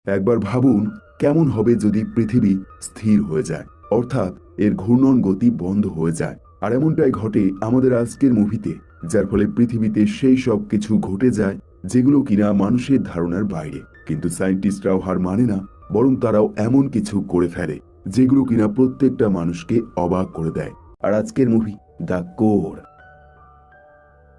একবার ভাবুন কেমন হবে যদি পৃথিবী স্থির হয়ে যায়, অর্থাৎ এর ঘূর্ণন গতি বন্ধ হয়ে যায়। আর এমনটাই ঘটে আমাদের আজকের মুভিতে, যার ফলে পৃথিবীতে সেই সব কিছু ঘটে যায় যেগুলো কিনা মানুষের ধারণার বাইরে। কিন্তু সায়েন্টিস্টরাও হার মানে না, বরং তারাও এমন কিছু করে ফেলে যেগুলো কিনা প্রত্যেকটা মানুষকে অবাক করে দেয়। আর আজকের মুভি দ্য কোর।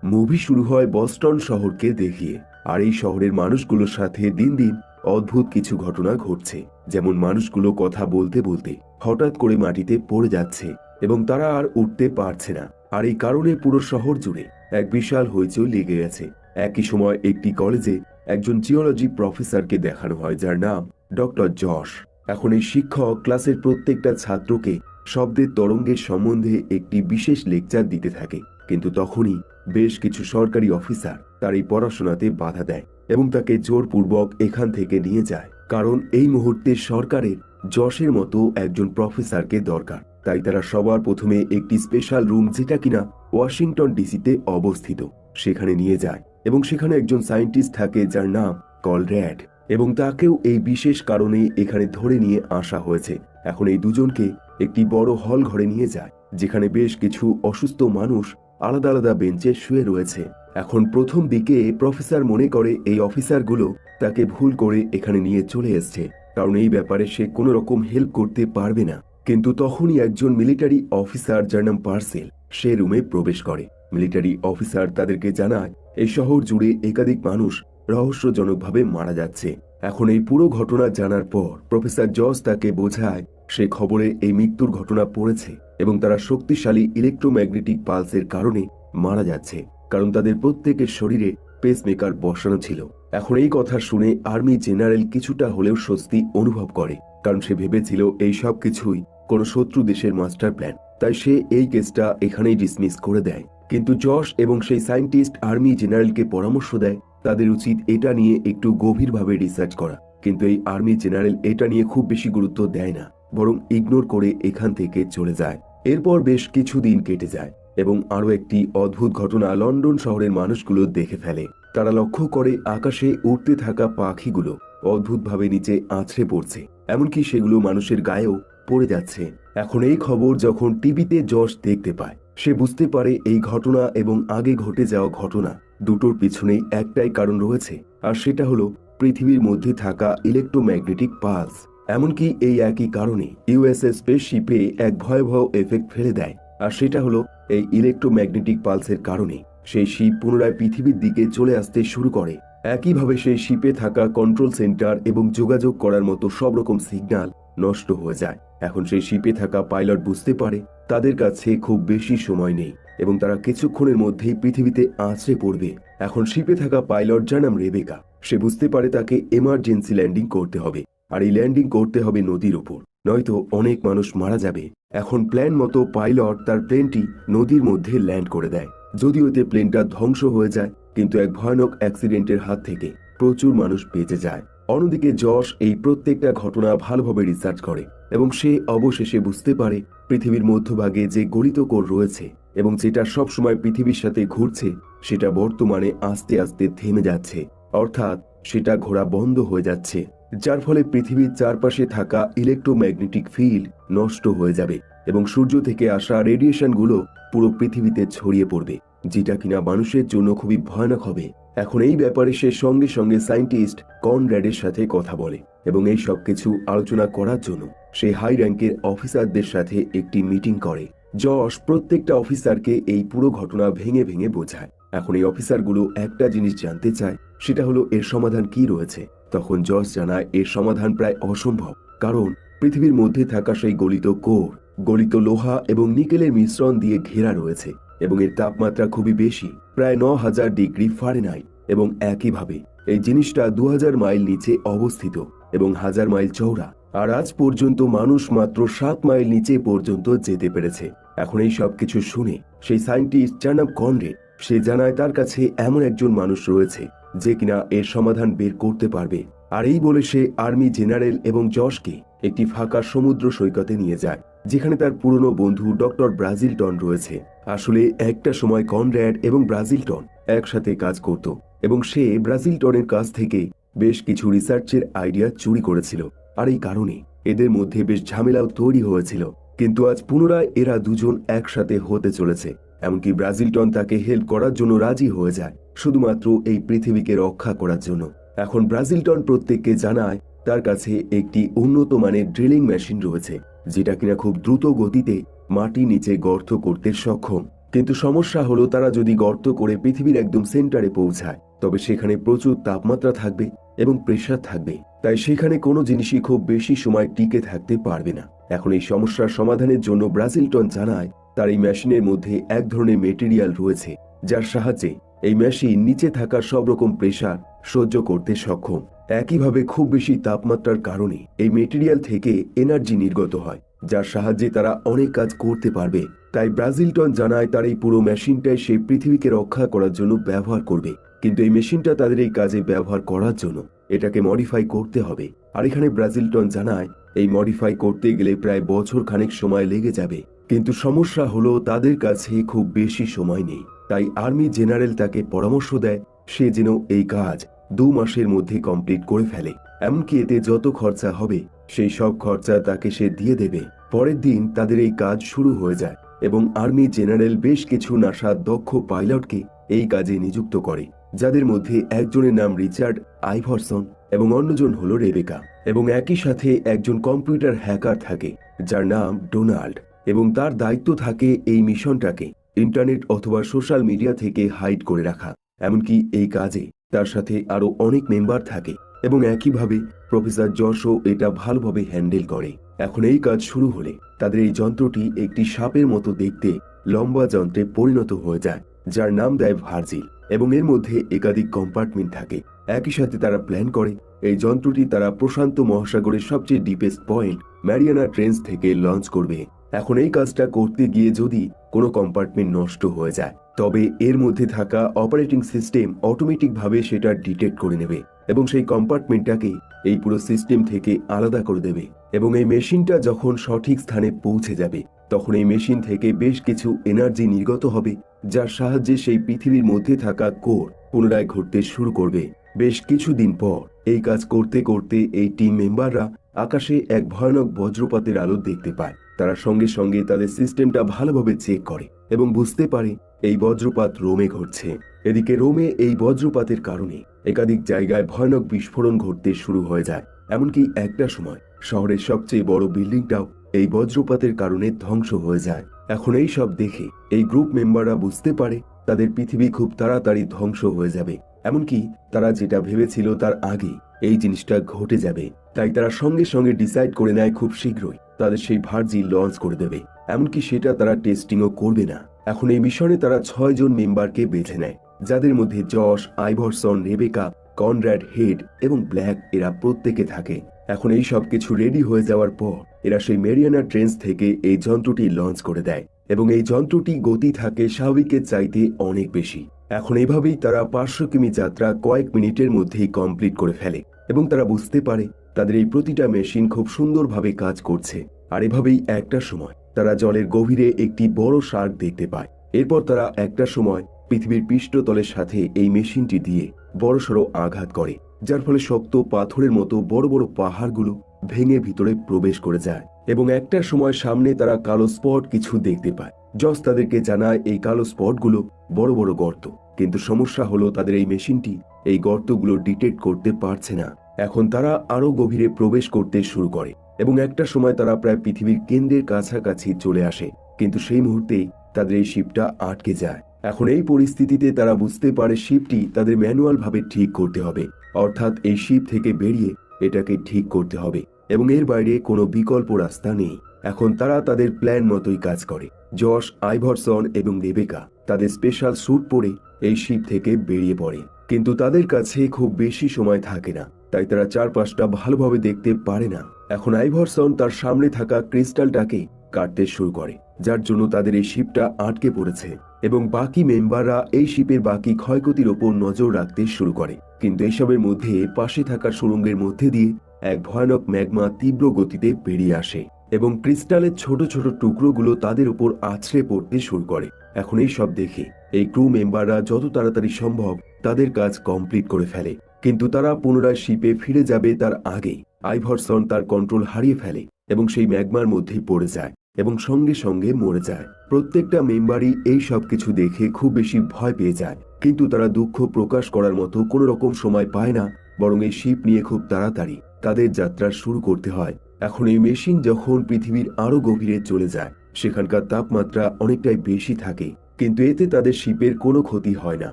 মুভি শুরু হয় বস্টন শহরকে দেখিয়ে, আর এই শহরের মানুষগুলোর সাথে দিন দিন অদ্ভুত কিছু ঘটনা ঘটছে। যেমন মানুষগুলো কথা বলতে বলতে হঠাৎ করে মাটিতে পড়ে যাচ্ছে এবং তারা আর উঠতে পারছে না। আর এই কারণে পুরো শহর জুড়ে এক বিশাল হইচই লেগে গেছে। একই সময় একটি কলেজে একজন জিওলজি প্রফেসরকে দেখানো হয়, যার নাম ডক্টর জশ। এখন এই শিক্ষক ক্লাসের প্রত্যেকটা ছাত্রকে শব্দের তরঙ্গের সম্বন্ধে একটি বিশেষ লেকচার দিতে থাকে। কিন্তু তখনই বেশ কিছু সরকারি অফিসার তার এই পড়াশোনাতে বাধা দেয় এবং তাকে জোরপূর্বক এখান থেকে নিয়ে যায়, কারণ এই মুহূর্তে সরকারের যশের মতো একজন প্রফেসরকে দরকার। তাই তারা সবার প্রথমে একটি স্পেশাল রুম, যেটা কিনা ওয়াশিংটন ডিসিতে অবস্থিত, সেখানে নিয়ে যায় এবং সেখানে একজন সায়েন্টিস্ট থাকে যার নাম কনর্যাড, এবং তাকেও এই বিশেষ কারণে এখানে ধরে নিয়ে আসা হয়েছে। এখন এই দুজনকে একটি বড় হল ঘরে নিয়ে যায়, যেখানে বেশ কিছু অসুস্থ মানুষ আলাদা আলাদা বেঞ্চে শুয়ে রয়েছে। এখন প্রথম দিকে প্রফেসর মনে করে এই অফিসারগুলো তাকে ভুল করে এখানে নিয়ে চলে এসছে, কারণ এই ব্যাপারে সে কোনো রকম হেল্প করতে পারবে না। কিন্তু তখনই একজন মিলিটারি অফিসার যার নাম পার্সেল সে রুমে প্রবেশ করে। মিলিটারি অফিসার তাদেরকে জানায় এই শহর জুড়ে একাধিক মানুষ রহস্যজনকভাবে মারা যাচ্ছে। এখন এই পুরো ঘটনা জানার পর প্রফেসর জস তাকে বোঝায় সে খবরে এই মৃত্যুর ঘটনা পড়েছে এবং তারা শক্তিশালী ইলেকট্রোম্যাগনেটিক পালসের কারণে মারা যাচ্ছে, কারণ তাদের প্রত্যেকের শরীরে পেসমেকার বসানো ছিল। এখন এই কথা শুনে আর্মি জেনারেল কিছুটা হলেও স্বস্তি অনুভব করে, কারণ সে ভেবেছিল এই সব কিছুই কোনো শত্রু দেশের মাস্টার প্ল্যান। তাই সে এই কেসটা এখানেই ডিসমিস করে দেয়। কিন্তু জশ এবং সেই সায়েন্টিস্ট আর্মি জেনারেলকে পরামর্শ দেয় তাদের উচিত এটা নিয়ে একটু গভীরভাবে রিসার্চ করা। কিন্তু এই আর্মি জেনারেল এটা নিয়ে খুব বেশি গুরুত্ব দেয় না, বরং ইগনোর করে এখান থেকে চলে যায়। এরপর বেশ কিছুদিন কেটে যায় এবং আরো একটি অদ্ভুত ঘটনা লন্ডন শহরের মানুষগুলো দেখে ফেলে। তারা লক্ষ্য করে আকাশে উড়তে থাকা পাখিগুলো অদ্ভুতভাবে নিচে আছড়ে পড়ছে, এমনকি সেগুলো মানুষের গায়েও পড়ে যাচ্ছে। এখন এই খবর যখন টিভিতে জশ দেখতে পায়, সে বুঝতে পারে এই ঘটনা এবং আগে ঘটে যাওয়া ঘটনা দুটোর পিছনেই একটাই কারণ রয়েছে, আর সেটা হলো পৃথিবীর মধ্যে থাকা ইলেকট্রোম্যাগনেটিক পালস। এমনকি এই একই কারণে ইউএসএস স্পেসশিপে এক ভয়াবহ এফেক্ট ফেলে দেয়, আর সেটা হলো এই ইলেকট্রোম্যাগনেটিক পালসের কারণে সেই শিপ পুনরায় পৃথিবীর দিকে চলে আসতে শুরু করে। একইভাবে সেই শিপে থাকা কন্ট্রোল সেন্টার এবং যোগাযোগ করার মতো সব রকম সিগন্যাল নষ্ট হয়ে যায়। এখন সেই শিপে থাকা পাইলট বুঝতে পারে তাদের কাছে খুব বেশি সময় নেই এবং তারা কিছুক্ষণের মধ্যেই পৃথিবীতে আছড়ে পড়বে। এখন শিপে থাকা পাইলট যার নাম রেবেকা, সে বুঝতে পারে তাকে এমার্জেন্সি ল্যান্ডিং করতে হবে, আর এই ল্যান্ডিং করতে হবে নদীর ওপর, নয়তো অনেক মানুষ মারা যাবে। এখন প্ল্যান মতো পাইলট তার প্লেনটি নদীর মধ্যে ল্যান্ড করে দেয়। যদিও এতে প্লেনটা ধ্বংস হয়ে যায়, কিন্তু এক ভয়ানক অ্যাক্সিডেন্টের হাত থেকে প্রচুর মানুষ বেঁচে যায়। অন্যদিকে জশ এই প্রত্যেকটা ঘটনা ভালোভাবে রিসার্চ করে এবং সে অবশেষে বুঝতে পারে পৃথিবীর মধ্যভাগে যে গলিত কোর রয়েছে এবং যেটা সবসময় পৃথিবীর সাথে ঘুরছে, সেটা বর্তমানে আস্তে আস্তে থেমে যাচ্ছে, অর্থাৎ সেটা ঘোরা বন্ধ হয়ে যাচ্ছে, যার ফলে পৃথিবীর চারপাশে থাকা ইলেকট্রোম্যাগনেটিক ফিল্ড নষ্ট হয়ে যাবে এবং সূর্য থেকে আসা রেডিয়েশনগুলো পুরো পৃথিবীতে ছড়িয়ে পড়বে, যেটা কিনা মানুষের জন্য খুবই ভয়ানক হবে। এখন এই ব্যাপারে সে সঙ্গে সঙ্গে সায়েন্টিস্ট কনর্যাডের সাথে কথা বলে এবং এই সব কিছু আলোচনা করার জন্য সে হাই র্যাঙ্কের অফিসারদের সাথে একটি মিটিং করে। জশ প্রত্যেকটা অফিসারকে এই পুরো ঘটনা ভেঙে ভেঙে বোঝায়। এখন এই অফিসারগুলো একটা জিনিস জানতে চায়, সেটা হলো এর সমাধান কি রয়েছে। তখন জশ জানায় এর সমাধান প্রায় অসম্ভব, কারণ পৃথিবীর মধ্যে থাকা সেই গলিত কোর গলিত লোহা এবং নিকেলের মিশ্রণ দিয়ে ঘেরা রয়েছে এবং এর তাপমাত্রা খুবই বেশি, প্রায় 9000 ডিগ্রি ফারেনহাইট, এবং একইভাবে এই জিনিসটা 2000 মাইল নিচে অবস্থিত এবং 1000 মাইল চওড়া, আর আজ পর্যন্ত মানুষ মাত্র 7 মাইল নিচে পর্যন্ত যেতে পেরেছে। এখন এই সব কিছু শুনে সেই সায়েন্টিস্ট যার নাম কনর্যাড, সে জানায় তার কাছে এমন একজন মানুষ রয়েছে যে কিনা এর সমাধান বের করতে পারবে। আর এই বলে সে আর্মি জেনারেল এবং জশকে একটি ফাঁকা সমুদ্র সৈকতে নিয়ে যায়, যেখানে তার পুরনো বন্ধু ডক্টর ব্রাজিলটন রয়েছে। আসলে একটা সময় কনর্যাড এবং ব্রাজিলটন একসাথে কাজ করত এবং সে ব্রাজিলটনের কাছ থেকে বেশ কিছু রিসার্চের আইডিয়া চুরি করেছিল, আর এই কারণে এদের মধ্যে বেশ ঝামেলাও তৈরি হয়েছিল। কিন্তু আজ পুনরায় এরা দুজন একসাথে হতে চলেছে। এমনকি ব্রাজিলটন তাকে হেল্প করার জন্য রাজি হয়ে যায়, শুধুমাত্র এই পৃথিবীকে রক্ষা করার জন্য। এখন ব্রাজিলটন প্রত্যেককে জানায় তার কাছে একটি উন্নত মানের ড্রিলিং মেশিন রয়েছে, যেটা কিনা খুব দ্রুত গতিতে মাটির নিচে গর্ত করতে সক্ষম। কিন্তু সমস্যা হলো, তারা যদি গর্ত করে পৃথিবীর একদম সেন্টারে পৌঁছায়, তবে সেখানে প্রচুর তাপমাত্রা থাকবে এবং প্রেসার থাকবে, তাই সেখানে কোনো জিনিসই খুব বেশি সময় টিকে থাকতে পারবে না। এখন এই সমস্যার সমাধানের জন্য ব্রাজিলটন জানায় তার এই মেশিনের মধ্যে এক ধরনের মেটেরিয়াল রয়েছে, যার সাহায্যে এই মেশিন নিচে থাকা সব রকম প্রেসার সহ্য করতে সক্ষম। একইভাবে খুব বেশি তাপমাত্রার কারণে এই মেটেরিয়াল থেকে এনার্জি নির্গত হয়, যার সাহায্যে তারা অনেক কাজ করতে পারবে। তাই ব্রাজিলটন জানায় তার এই পুরো মেশিনটাই সেই পৃথিবীকে রক্ষা করার জন্য ব্যবহার করবে। কিন্তু এই মেশিনটা তাদের এই কাজে ব্যবহার করার জন্য এটাকে মডিফাই করতে হবে। আর এখানে ব্রাজিলটন জানায় এই মডিফাই করতে গেলে প্রায় বছর খানেক সময় লেগে যাবে। কিন্তু সমস্যা হলো, তাদের কাছে খুব বেশি সময় নেই। তাই আর্মি জেনারেল তাকে পরামর্শ দেয় সে যেন এই কাজ 2 মাসের মধ্যে কমপ্লিট করে ফেলে। এমনকি এতে যত খরচা হবে সেই সব খরচা তাকে সে দিয়ে দেবে। পরের দিন তাদের এই কাজ শুরু হয়ে যায় এবং আর্মি জেনারেল বেশ কিছু নাসা দক্ষ পাইলটকে এই কাজে নিযুক্ত করে, যাদের মধ্যে একজনের নাম রিচার্ড আইভারসন এবং অন্যজন হলো রেবেকা। এবং একই সাথে একজন কম্পিউটার হ্যাকার থাকে যার নাম ডোনাল্ড, এবং তার দায়িত্ব থাকে এই মিশনটাকে ইন্টারনেট অথবা সোশ্যাল মিডিয়া থেকে হাইড করে রাখা। এমনকি এই কাজে তার সাথে আরো অনেক মেম্বার থাকে এবং একইভাবে প্রফেসর জশও এটা ভালোভাবে হ্যান্ডেল করে। এখন এই কাজ শুরু হলে তাদের এই যন্ত্রটি একটি সাপের মতো দেখতে লম্বা যন্ত্রে পরিণত হয়ে যায়, যার নাম দেয় ভার্জিল, এবং এর মধ্যে একাধিক কম্পার্টমেন্ট থাকে। একই সাথে তারা প্ল্যান করে এই যন্ত্রটি তারা প্রশান্ত মহাসাগরের সবচেয়ে ডিপেস্ট পয়েন্ট ম্যারিয়ানা ট্রেঞ্চ থেকে লঞ্চ করবে। এখন এই কাজটা করতে গিয়ে যদি কোনো কম্পার্টমেন্ট নষ্ট হয়ে যায়, তবে এর মধ্যে থাকা অপারেটিং সিস্টেম অটোমেটিকভাবে সেটা ডিটেক্ট করে নেবে এবং সেই কম্পার্টমেন্টটাকে এই পুরো সিস্টেম থেকে আলাদা করে দেবে। এবং এই মেশিনটা যখন সঠিক স্থানে পৌঁছে যাবে, তখন এই মেশিন থেকে বেশ কিছু এনার্জি নির্গত হবে, যার সাহায্যে সেই পৃথিবীর মধ্যে থাকা কোর পুনরায় ঘুরতে শুরু করবে। বেশ কিছুদিন পর এই কাজ করতে করতে এই টিম মেম্বাররা আকাশে এক ভয়ানক বজ্রপাতের আলো দেখতে পায়। তারা সঙ্গে সঙ্গে তাদের সিস্টেমটা ভালোভাবে চেক করে এবং বুঝতে পারে এই বজ্রপাত রোমে ঘটছে। এদিকে রোমে এই বজ্রপাতের কারণে একাধিক জায়গায় ভয়ানক বিস্ফোরণ ঘটতে শুরু হয়ে যায়। এমনকি একটা সময় শহরের সবচেয়ে বড় বিল্ডিংটাও এই বজ্রপাতের কারণে ধ্বংস হয়ে যায়। এখন এই সব দেখে এই গ্রুপ মেম্বাররা বুঝতে পারে তাদের পৃথিবী খুব তাড়াতাড়ি ধ্বংস হয়ে যাবে। এমনকি তারা যেটা ভেবেছিল তার আগে এই জিনিসটা ঘটে যাবে। তাই তারা সঙ্গে সঙ্গে ডিসাইড করে নেয় খুব শীঘ্রই তাদের সেই ভার্জিল লঞ্চ করে দেবে। এমনকি সেটা তারা টেস্টিংও করবে না। এখন এই মিশনে তারা 6 জন মেম্বারকে বেছে নেয়, যাদের মধ্যে Josh, Iverson, Rebecca, Conrad, Head এবং ব্ল্যাক এরা প্রত্যেকে থাকে। এখন এই সব কিছু রেডি হয়ে যাওয়ার পর এরা সেই মেরিয়ানা ট্রেঞ্চ থেকে এই যন্ত্রটি লঞ্চ করে দেয় এবং এই যন্ত্রটি গতি থাকে স্বাভাবিকের চাইতে অনেক বেশি। এখন এভাবেই তারা 500 কিমি যাত্রা কয়েক মিনিটের মধ্যেই কমপ্লিট করে ফেলে এবং তারা বুঝতে পারে তাদের এই প্রতিটা মেশিন খুব সুন্দরভাবে কাজ করছে। আর এভাবেই একটা সময় তারা জলের গভীরে একটি বড় শার্ক দেখতে পায়। এরপর তারা একটা সময় পৃথিবীর পৃষ্ঠতলের সাথে এই মেশিনটি দিয়ে বড়সড় আঘাত করে, যার ফলে শক্ত পাথরের মতো বড় বড় পাহাড়গুলো ভেঙে ভিতরে প্রবেশ করে যায়। এবং একটা সময় সামনে তারা কালো স্পট কিছু দেখতে পায়। জস তাদেরকে জানায় এই কালো স্পটগুলো বড় বড় গর্ত, কিন্তু সমস্যা হলো তাদের এই মেশিনটি এই গর্তগুলো ডিটেক্ট করতে পারছে না। এখন তারা আরো গভীরে প্রবেশ করতে শুরু করে এবং একটা সময় তারা প্রায় পৃথিবীর কেন্দ্রের কাছাকাছি চলে আসে, কিন্তু সেই মুহূর্তেই তাদের এই শিপটা আটকে যায়। এখন এই পরিস্থিতিতে তারা বুঝতে পারে শিপটি তাদের ম্যানুয়াল ভাবে ঠিক করতে হবে, অর্থাৎ এই শিপ থেকে বেরিয়ে এটাকে ঠিক করতে হবে এবং এর বাইরে কোনো বিকল্প রাস্তা নেই। এখন তারা তাদের প্ল্যান মতোই কাজ করে। জশ, আইভারসন এবং রেবেকা তাদের স্পেশাল স্যুট পরে এই শিপ থেকে বেরিয়ে পড়ে, কিন্তু তাদের কাছে খুব বেশি সময় থাকে না, তাই তারা চারপাশটা ভালোভাবে দেখতে পারে না। এখন আইভারসন তার সামনে থাকা ক্রিস্টালটাকে কাটতে শুরু করে, যার জন্য তাদের এই শিপটা আটকে পড়েছে এবং বাকি মেম্বাররা এই শিপের বাকি ক্ষয়ক্ষতির ওপর নজর রাখতে শুরু করে। কিন্তু এসবের মধ্যে পাশে থাকা সুড়ঙ্গের মধ্যে দিয়ে এক ভয়ানক ম্যাগমা তীব্র গতিতে বেরিয়ে আসে এবং ক্রিস্টালের ছোট ছোট টুকরোগুলো তাদের উপর আছড়ে পড়তে শুরু করে। এখন এই সব দেখে এই ক্রু মেম্বাররা যত তাড়াতাড়ি সম্ভব তাদের কাজ কমপ্লিট করে ফেলে। কিন্তু তারা পুনরায় শিপে ফিরে যাবে তার আগেই আইভারসন তার কন্ট্রোল হারিয়ে ফেলে এবং সেই ম্যাগমার মধ্যেই পড়ে যায় এবং সঙ্গে সঙ্গে মরে যায়। প্রত্যেকটা মেম্বারই এই সব কিছু দেখে খুব বেশি ভয় পেয়ে যায়, কিন্তু তারা দুঃখ প্রকাশ করার মতো কোনো রকম সময় পায় না, বরং এই শিপ নিয়ে খুব তাড়াতাড়ি তাদের যাত্রা শুরু করতে হয়। এখন এই মেশিন যখন পৃথিবীর আরো গভীরে চলে যায়, সেখানকার তাপমাত্রা অনেকটাই বেশি থাকে, কিন্তু এতে তাদের শিপের কোনো ক্ষতি হয় না,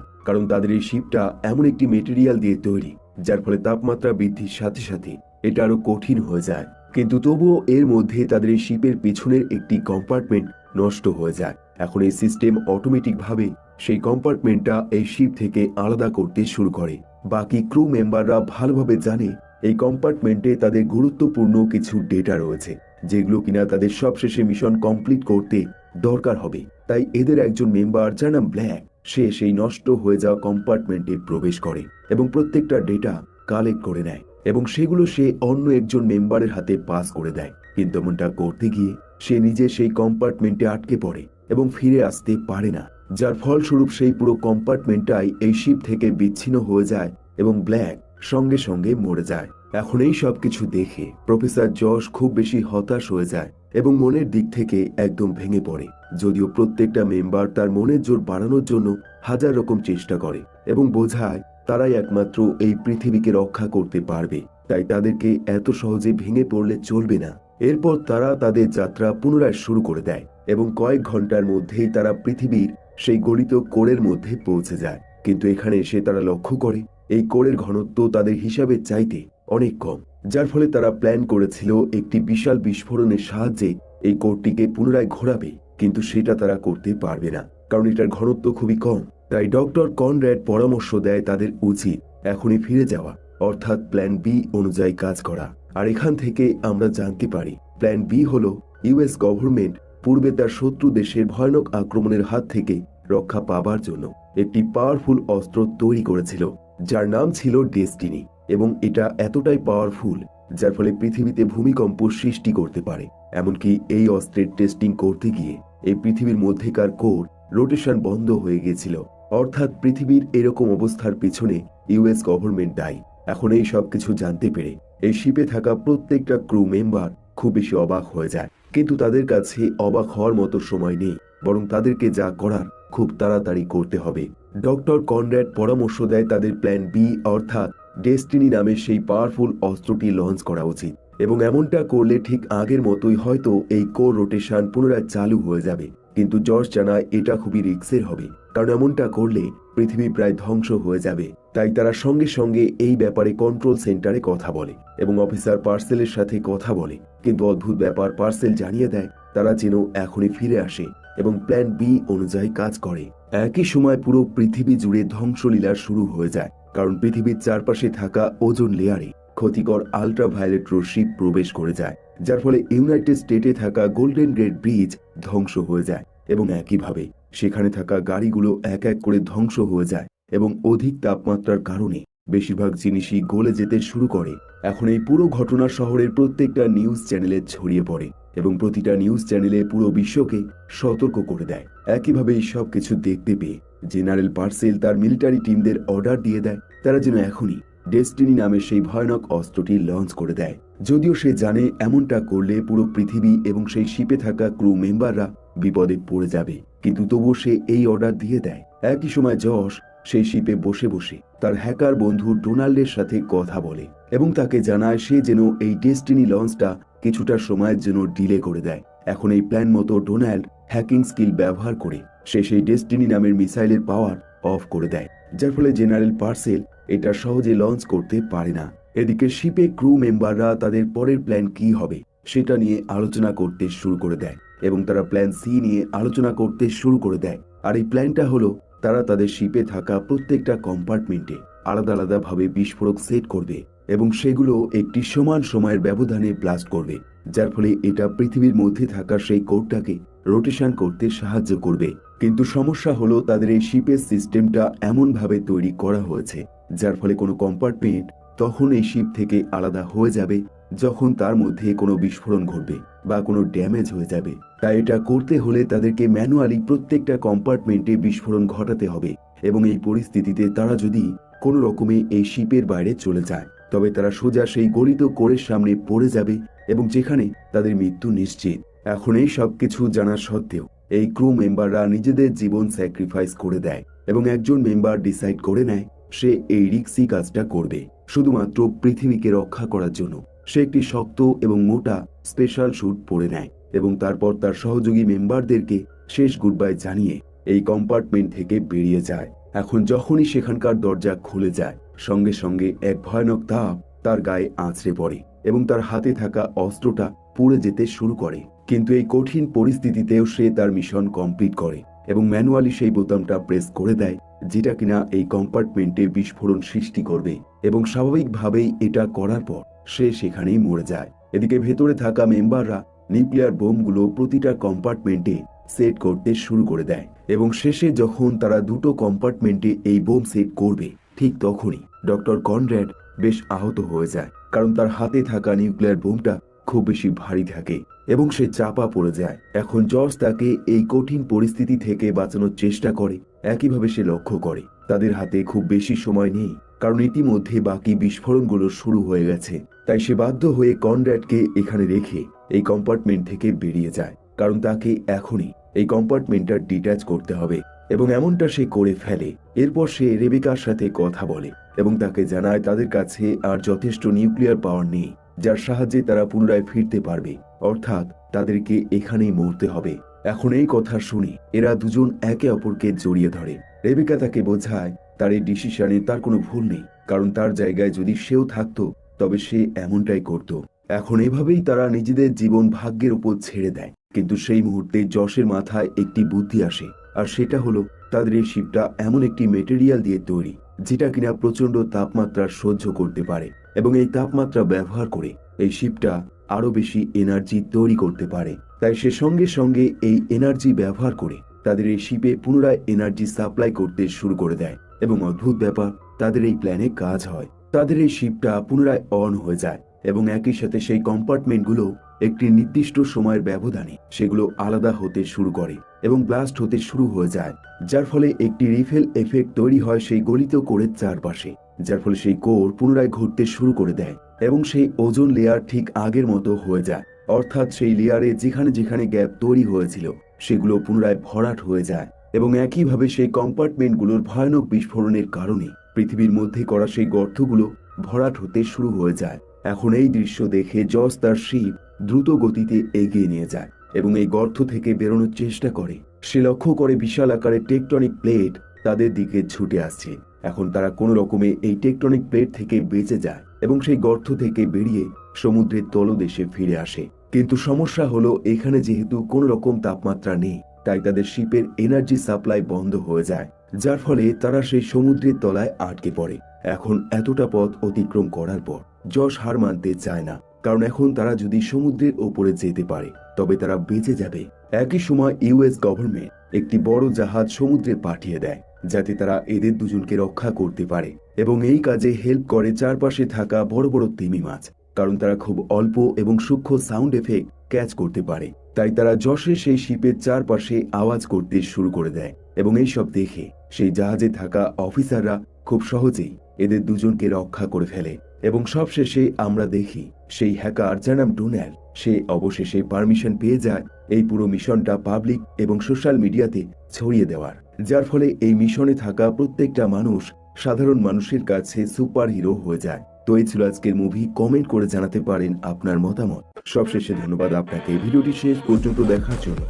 কারণ তাদের এই শিপটা এমন একটি মেটেরিয়াল দিয়ে তৈরি যার ফলে তাপমাত্রা বৃদ্ধির সাথে সাথে এটা আরো কঠিন হয়ে যায়। কিন্তু তবুও এর মধ্যে তাদের এই শিপের পিছনের একটি কম্পার্টমেন্ট নষ্ট হয়ে যায়। এখন এই সিস্টেম অটোমেটিক ভাবে সেই কম্পার্টমেন্টটা এই শিপ থেকে আলাদা করতে শুরু করে। বাকি ক্রু মেম্বাররা ভালোভাবে জানে এই কম্পার্টমেন্টে তাদের গুরুত্বপূর্ণ কিছু ডেটা রয়েছে, যেগুলো কিনা তাদের সবশেষে মিশন কমপ্লিট করতে দরকার হবে। তাই এদের একজন মেম্বার যার নাম ব্ল্যাক, সে সেই নষ্ট হয়ে যাওয়া কম্পার্টমেন্টে প্রবেশ করে এবং প্রত্যেকটা ডেটা কালেক্ট করে নেয় এবং সেগুলো সে অন্য একজন মেম্বারের হাতে পাস করে দেয়। কিন্তু এমনটা করতে গিয়ে সে নিজে সেই কম্পার্টমেন্টে আটকে পড়ে এবং ফিরে আসতে পারে না, যার ফলস্বরূপ সেই পুরো কম্পার্টমেন্টটাই এই শিপ থেকে বিচ্ছিন্ন হয়ে যায় এবং ব্ল্যাক সঙ্গে সঙ্গে মরে যায়। এখন এই সব কিছু দেখে প্রফেসর জশ খুব বেশি হতাশ হয়ে যায় এবং মনের দিক থেকে একদম ভেঙে পড়ে। যদিও প্রত্যেকটা মেম্বার তার মনের জোর বাড়ানোর জন্য হাজার রকম চেষ্টা করে এবং বোঝায় তারাই একমাত্র এই পৃথিবীকে রক্ষা করতে পারবে, তাই তাদেরকে এত সহজে ভেঙে পড়লে চলবে না। এরপর তারা তাদের যাত্রা পুনরায় শুরু করে দেয় এবং কয়েক ঘন্টার মধ্যেই তারা পৃথিবীর সেই গলিত কোরের মধ্যে পৌঁছে যায়। কিন্তু এখানে এসে তারা লক্ষ্য করে এই কোরের ঘনত্ব তাদের হিসাবের চাইতে অনেক কম, যার ফলে তারা প্ল্যান করেছিল একটি বিশাল বিস্ফোরণের সাহায্যে এই কোরটিকে পুনরায় ঘোরাবে, কিন্তু সেটা তারা করতে পারবে না, কারণ এটার ঘনত্ব খুবই কম। তাই ডক্টর কনরাড পরামর্শ দেয় তাদের উচিত এখনই ফিরে যাওয়া, অর্থাৎ প্ল্যান বি অনুযায়ী কাজ করা। আর এখান থেকে আমরা জানতে পারি প্ল্যান বি হলো ইউএস গভর্নমেন্ট পূর্বে তার শত্রু দেশের ভয়ানক আক্রমণের হাত থেকে রক্ষা পাবার জন্য একটি পাওয়ারফুল অস্ত্র তৈরি করেছিল, যার নাম ছিল ডেস্টিনি। এবং এটা এতটাই পাওয়ারফুল যার ফলে পৃথিবীতে ভূমিকম্প সৃষ্টি করতে পারে। এমনকি এই অস্ত্রের টেস্টিং করতে গিয়ে এই পৃথিবীর মধ্যেকার কোর রোটেশন বন্ধ হয়ে গিয়েছিল, অর্থাৎ পৃথিবীর এরকম অবস্থার পিছনে ইউএস গভর্নমেন্ট দায়ী। এখন এই সব কিছু জানতে পেরে এই শিপে থাকা প্রত্যেকটা ক্রু মেম্বার খুব বেশি অবাক হয়ে যায়, কিন্তু তাদের কাছে অবাক হওয়ার মতো সময় নেই, বরং তাদেরকে যা করার খুব তাড়াতাড়ি করতে হবে। ডক্টর কনরাড পরামর্শ দেয় তাদের প্ল্যান বি অর্থাৎ ডেস্টিনি নামে সেই পাওয়ারফুল অস্ত্রটি লঞ্চ করা উচিত, এবং এমনটা করলে ঠিক আগের মতোই হয়তো এই কোর রোটেশন পুনরায় চালু হয়ে যাবে। কিন্তু জশ জানায় এটা খুবই রিস্কের হবে, কারণ এমনটা করলে পৃথিবী প্রায় ধ্বংস হয়ে যাবে। তাই তারা সঙ্গে সঙ্গে এই ব্যাপারে কন্ট্রোল সেন্টারে কথা বলে এবং অফিসার পার্সেলের সাথে কথা বলে। কিন্তু অদ্ভুত ব্যাপার, পার্সেল জানিয়ে দেয় তারা যেন এখনই ফিরে আসে এবং প্ল্যান বি অনুযায়ী কাজ করে। একই সময় পুরো পৃথিবী জুড়ে ধ্বংসলীলা শুরু হয়ে যায়, কারণ পৃথিবীর চারপাশে থাকা ওজোন লেয়ারে ক্ষতিকর আল্ট্রাভায়োলেট রশ্মি প্রবেশ করে যায়, যার ফলে ইউনাইটেড স্টেটে থাকা গোল্ডেন গেট ব্রিজ ধ্বংস হয়ে যায় এবং একইভাবে সেখানে থাকা গাড়িগুলো এক এক করে ধ্বংস হয়ে যায় এবং অধিক তাপমাত্রার কারণে বেশিরভাগ জিনিসই গলে যেতে শুরু করে। এখন এই পুরো ঘটনা শহরের প্রত্যেকটা নিউজ চ্যানেলে ছড়িয়ে পড়ে এবং প্রতিটা নিউজ চ্যানেলে পুরো বিশ্বকে সতর্ক করে দেয়। একইভাবে এই সব কিছু দেখতে পেয়ে জেনারেল পার্সেল তার মিলিটারি টিমদের অর্ডার দিয়ে দেয় তারা যেন এখনই ডেস্টিনি নামে সেই ভয়ানক অস্ত্রটি লঞ্চ করে দেয়। যদিও সে জানে এমনটা করলে পুরো পৃথিবী এবং সেই শিপে থাকা ক্রু মেম্বাররা বিপদে পড়ে যাবে, কিন্তু তবুও সে এই অর্ডার দিয়ে দেয়। একই সময় জশ সেই শিপে বসে বসে তার হ্যাকার বন্ধু ডোনাল্ডের সাথে কথা বলে এবং তাকে জানায় সে যেন এই ডেস্টিনি লঞ্চটা কিছুটা সময়ের জন্য ডিলে করে দেয়। এখন এই প্ল্যান মতো ডোনাল্ড হ্যাকিং স্কিল ব্যবহার করে সে সেই ডেস্টিনি নামের মিসাইলের পাওয়ার অফ করে দেয়, যার ফলে জেনারেল পার্সেল এটা সহজে লঞ্চ করতে পারে না। এদিকে শিপে ক্রু মেম্বাররা তাদের পরের প্ল্যান কি হবে সেটা নিয়ে আলোচনা করতে শুরু করে দেয় এবং তারা প্ল্যান সি নিয়ে আলোচনা করতে শুরু করে দেয়। আর এই প্ল্যানটা হলো তারা তাদের শিপে থাকা প্রত্যেকটা কম্পার্টমেন্টে আলাদা আলাদা ভাবে বিস্ফোরক সেট করবে এবং সেগুলো একটি সমান সময়ের ব্যবধানে ব্লাস্ট করবে, যার ফলে এটা পৃথিবীর মধ্যে থাকা সেই কোরটাকে রোটেশন করতে সাহায্য করবে। কিন্তু সমস্যা হলো তাদের এই শিপের সিস্টেমটা এমন ভাবে তৈরি করা হয়েছে যার ফলে কোনো কম্পার্টমেন্ট তখন এই শিপ থেকে আলাদা হয়ে যাবে যখন তার মধ্যে কোনো বিস্ফোরণ ঘটবে বা কোনো ড্যামেজ হয়ে যাবে। তাই এটা করতে হলে তাদেরকে ম্যানুয়ালি প্রত্যেকটা কম্পার্টমেন্টে বিস্ফোরণ ঘটাতে হবে এবং এই পরিস্থিতিতে তারা যদি কোনো রকমে এই শিপের বাইরে চলে যায়, তবে তারা সোজা সেই গলিত কোরের সামনে পড়ে যাবে এবং যেখানে তাদের মৃত্যু নিশ্চিত। এখন এই সবকিছু জানা সত্ত্বেও এই ক্রু মেম্বাররা নিজেদের জীবন স্যাক্রিফাইস করে দেয় এবং একজন মেম্বার ডিসাইড করে নেয় সে এই রিক্সি কাজটা করবে শুধুমাত্র পৃথিবীকে রক্ষা করার জন্য। সে একটি শক্ত এবং মোটা স্পেশাল স্যুট পরে নেয় এবং তারপর তার সহযোগী মেম্বারদেরকে শেষ গুড বাই জানিয়ে এই কম্পার্টমেন্ট থেকে বেরিয়ে যায়। এখন যখনই সেখানকার দরজা খুলে যায়, সঙ্গে সঙ্গে এক ভয়ানক তাপ তার গায়ে আঁচড়ে পড়ে এবং তার হাতে থাকা অস্ত্রটা পুড়ে যেতে শুরু করে। কিন্তু এই কঠিন পরিস্থিতিতেও সে তার মিশন কমপ্লিট করে এবং ম্যানুয়ালি সেই বোতামটা প্রেস করে দেয়, যেটা কিনা এই কম্পার্টমেন্টে বিস্ফোরণ সৃষ্টি করবে এবং স্বাভাবিকভাবেই এটা করার পর সে সেখানেই মরে যায়। এদিকে ভেতরে থাকা মেম্বাররা নিউক্লিয়ার বোমগুলো প্রতিটা কম্পার্টমেন্টে সেট করতে শুরু করে দেয় এবং শেষে যখন তারা দুটো কম্পার্টমেন্টে এই বোম সেট করবে, ঠিক তখনই ডক্টর কনরাড বেশ আহত হয়ে যায়, কারণ তার হাতে থাকা নিউক্লিয়ার বোমটা খুব বেশি ভারী থাকে এবং সে চাপা পড়ে যায়। এখন জর্জ তাকে এই কঠিন পরিস্থিতি থেকে বাঁচানোর চেষ্টা করে। একইভাবে সে লক্ষ্য করে তাদের হাতে খুব বেশি সময় নেই, কারণ ইতিমধ্যে বাকি বিস্ফোরণগুলো শুরু হয়ে গেছে। তাই সে বাধ্য হয়ে কনরাডকে এখানে রেখে এই কম্পার্টমেন্ট থেকে বেরিয়ে যায়, কারণ তাকে এখনই এই কম্পার্টমেন্টটা ডিট্যাচ করতে হবে এবং এমনটা সে করে ফেলে। এরপর সে রেবেকার সাথে কথা বলে এবং তাকে জানায় তাদের কাছে আর যথেষ্ট নিউক্লিয়ার পাওয়ার নেই যার সাহায্যে তারা পুনরায় ফিরতে পারবে, অর্থাৎ তাদেরকে এখানেই মরতে হবে। এখন এই কথা শুনে এরা দুজন একে অপরকে জড়িয়ে ধরে। রেবেকা তাকে বোঝায় তার এই ডিসিশনে তার কোনো ভুল নেই, কারণ তার জায়গায় যদি সেও থাকতো তবে সে এমনটাই করত। এখন এভাবেই তারা নিজেদের জীবন ভাগ্যের উপর ছেড়ে দেয়। কিন্তু সেই মুহূর্তে যশের মাথায় একটি বুদ্ধি আসে, আর সেটা হলো তাদের এই শিপটা এমন একটি মেটেরিয়াল দিয়ে তৈরি যেটা কিনা প্রচন্ড তাপমাত্রা সহ্য করতে পারে এবং এই তাপমাত্রা ব্যবহার করে এই শিপটা আরো বেশি এনার্জি তৈরি করতে পারে। তাই সে সঙ্গে সঙ্গে এই এনার্জি ব্যবহার করে তাদের এই শিপে পুনরায় এনার্জি সাপ্লাই করতে শুরু করে দেয় এবং অদ্ভুত ব্যাপার, তাদের এই প্ল্যানে কাজ হয়। তাদের এই শিপটা পুনরায় অন হয়ে যায় এবং একই সাথে সেই কম্পার্টমেন্টগুলো একটি নির্দিষ্ট সময়ের ব্যবধানে সেগুলো আলাদা হতে শুরু করে এবং ব্লাস্ট হতে শুরু হয়ে যায়, যার ফলে একটি রিফেল এফেক্ট তৈরি হয় সেই গলিত কোরের চারপাশে, যার ফলে সেই কোর পুনরায় ঘুরতে শুরু করে দেয় এবং সেই ওজোন লেয়ার ঠিক আগের মতো হয়ে যায়। অর্থাৎ সেই লেয়ারে যেখানে যেখানে গ্যাপ তৈরি হয়েছিল সেগুলো পুনরায় ভরাট হয়ে যায় এবং একইভাবে সেই কম্পার্টমেন্টগুলোর ভয়ানক বিস্ফোরণের কারণে পৃথিবীর মধ্যে করা সেই গর্তগুলো ভরাট হতে শুরু হয়ে যায়। এখন এই দৃশ্য দেখে জস তার শিপ দ্রুত গতিতে এগিয়ে নিয়ে যায় এবং এই গর্ত থেকে বেরোনোর চেষ্টা করে। সে লক্ষ্য করে বিশাল আকারের টেকটনিক প্লেট তাদের দিকে ছুটে আসছে। এখন তারা কোনো রকমে এই টেকটনিক প্লেট থেকে বেঁচে যায় এবং সেই গর্ত থেকে বেরিয়ে সমুদ্রের তলদেশে ফিরে আসে। কিন্তু সমস্যা হলো এখানে যেহেতু কোনো রকম তাপমাত্রা নেই, তাই তাদের শিপের এনার্জি সাপ্লাই বন্ধ হয়ে যায়, যার ফলে তারা সেই সমুদ্রের তলায় আটকে পড়ে। এখন এতটা পথ অতিক্রম করার পর জশ হার মানতে চায় না, কারণ এখন তারা যদি সমুদ্রের ওপরে যেতে পারে তবে তারা বেঁচে যাবে। একই সময় ইউএস গভর্নমেন্ট একটি বড় জাহাজ সমুদ্রে পাঠিয়ে দেয় যাতে তারা এদের দুজনকে রক্ষা করতে পারে এবং এই কাজে হেল্প করে চারপাশে থাকা বড় বড় তিমি মাছ, কারণ তারা খুব অল্প এবং সূক্ষ্ম সাউন্ড এফেক্ট ক্যাচ করতে পারে। তাই তারা যশে সেই শিপের চারপাশে আওয়াজ করতে শুরু করে দেয় এবং এইসব দেখে সেই জাহাজে থাকা অফিসাররা খুব সহজেই এদের দুজনকে রক্ষা করে ফেলে এবং সবশেষে আমরা দেখি সেই হ্যাকার যার নাম ডোনাল্ড, সে অবশেষে পারমিশন পেয়ে যায় এই পুরো মিশনটা পাবলিক এবং সোশ্যাল মিডিয়াতে ছড়িয়ে দেওয়ার, যার ফলে এই মিশনে থাকা প্রত্যেকটা মানুষ সাধারণ মানুষের কাছে সুপার হিরো হয়ে যায়। তো এই ছিল আজকের মুভি। কমেন্ট করে জানাতে পারেন আপনার মতামত। সবশেষে ধন্যবাদ আপনাকে ভিডিওটি শেষ পর্যন্ত দেখার জন্য।